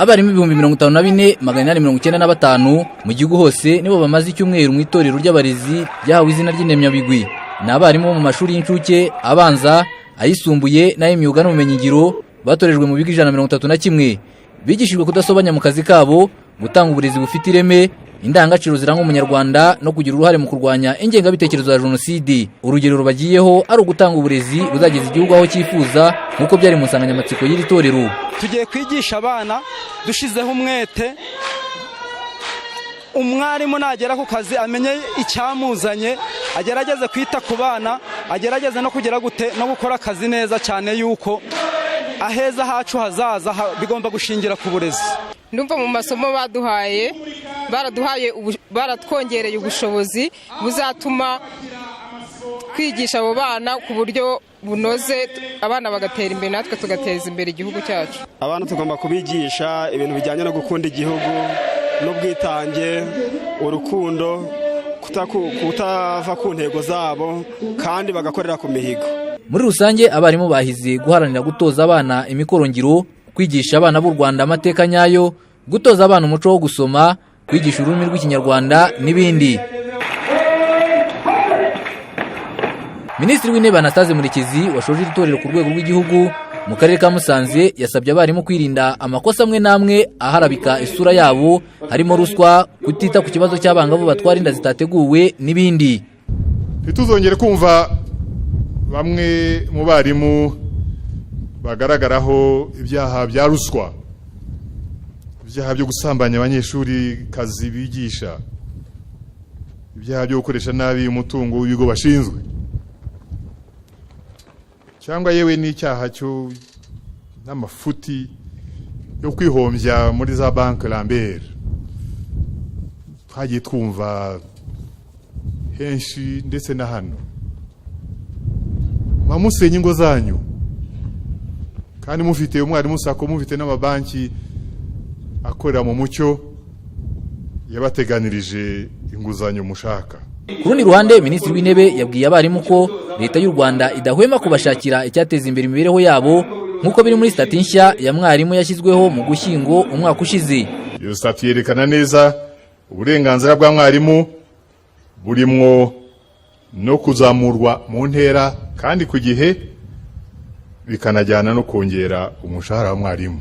abarimu 54,895 mu gihugu hose nibo bamaze icyumweru mu itorero ry'abarezi ryahawe izina ry'Inemyabigwi. Ni abarimu mu mashuri y'incuke, abanza, ayisumbuye n'ay'imyuga n'ubumenyingiro batorejwe mu bigo 131. Bigishijwe kudasobanya mu kazi kabo, gutanga uburezi bufite ireme, indangagaciro ziranga umunyarwanda no kugira uruhare mu kurwanya ingengabitekerezo ya jenoside. Urugero rubagiyeho ari ugutanga uburezi buzageza igihugu aho cyifuza nkuko byari mu nsanganyamatsiko y'iri torero. Tugiye kwigisha abana dushizeho umwete, umwarimu nagera ku kazi amenye icyamuzanye, agerageze kwita ku bana, agerageze no kugira gute no gukora akazi neza cyane, yuko aheza hacu hazaza bigomba gushingira ku burezi. Ndumva mu masomo baratwongereye ubushobozi buzatuma kwigisha abo bana ku buryo bunoze, abana bagatera imbere natwe tugateza imbere igihugu cyacu. Abana tugomba kubigisha ibintu bijyanye no gukunda igihugu n'ubwitange, urukundo, kutava ku ntego zabo kandi bagakorera ku mihigo. Muri rusange abarimu bahize guharanira gutoza abana imikorongiro, kwigisha abana b'u Rwanda amateka nyayo, gutoza abana umuco wo gusoma, kwigisha ururimi rw'ikinyarwanda n'ibindi. Minisitiri w'Intebe Anastase Murekezi washoje itorero ku rwego rw'igihugu mu karere ka Musanze yasabye abarimu kwirinda amakosa amwe namwe aharabika isura yabo, harimo ruswa, kutita ku kibazo cy'abangavu batwara inda zitateguwe n'ibindi. Ntituzongere kumva bamwe mu barimu bagaragaraho ibyaha bya ruswa, ibyaha byo gusambanya abanyeshuri kazi bigisha, ibyaha byo gukoresha nabi umutungo w'ibigo bashinzwe, cyangwa yewe n'icyaha cyo n'amafuti yo kwihombya muri za banki Lambert. Twagiye twumva henshi ndetse na hano. Mwamusenye ingo zanyu kandi mufite umwarimu sako, mufite n'amabanki akorera mu mucyo yabateganirije inguzanyo mushaka. Ku rundi ruhande, Minisitiri w'Intebe yabwiye abarimu ko leta y'u Rwanda idahwema kubashakira icyateza imbere imibereho yabo nkuko biri muri stati nshya ya mwarimu yashyizweho mu Gushyingo umwaka ushize. Iyo stati yerekana neza uburenganzira bwa mwarimu burimwo no kuzamurwa mu ntera kandi ku gihe, bikanajyana no kongera umushahara wa mwarimu.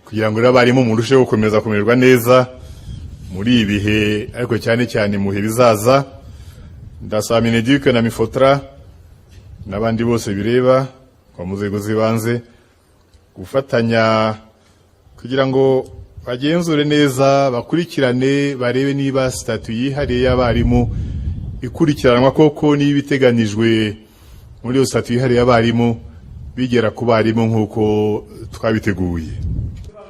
Kugira ngo abarimu murusheho gukomeza kumererwa neza muri ibihe, ariko cyane cyane mu bihe bizaza, ndasaba Mineduc na Mifotra n'abandi bose bireba kwa mu nzego zibanze gufatanya kugira ngo bagenzure neza, bakurikirane, barebe niba statu yihariye y'abarimu ikurikiranwa koko, niba iteganijwe muri iyo statu yihariye y'abarimu bigera ku barimu nk'uko twabiteguye.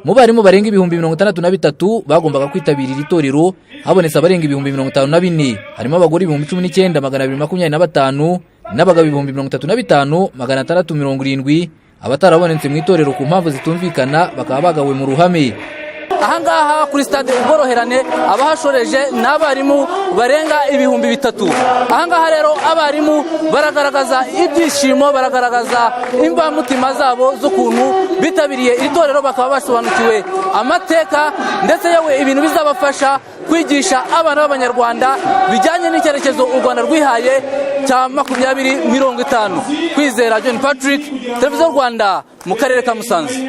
Mu barimu barenga 63,000 bagombaga kwitabira iri torero, habonetse abarenga 54,000. Harimo abagore 19,225 n'abagabo 35,670. Abatarabonetse mu itorero ku mpamvu zitumvikana bakaba bagawe mu ruhame. Ahangaha kuri stade Ubworoherane abahashoreje n'abarimu barenga 3,000. Ahangaha rero abarimu baragaragaza ibyishimo, baragaragaza imbamutima zabo z'ukuntu bitabiriye iri torero, bakaba basobanukiwe amateka ndetse yewe ibintu bizabafasha kwigisha abana b'Abanyarwanda bijyanye n'icyerekezo u Rwanda rwihaye cya 2050. Kwizera John Patrick, Televiziyo Rwanda mu karere ka Musanze.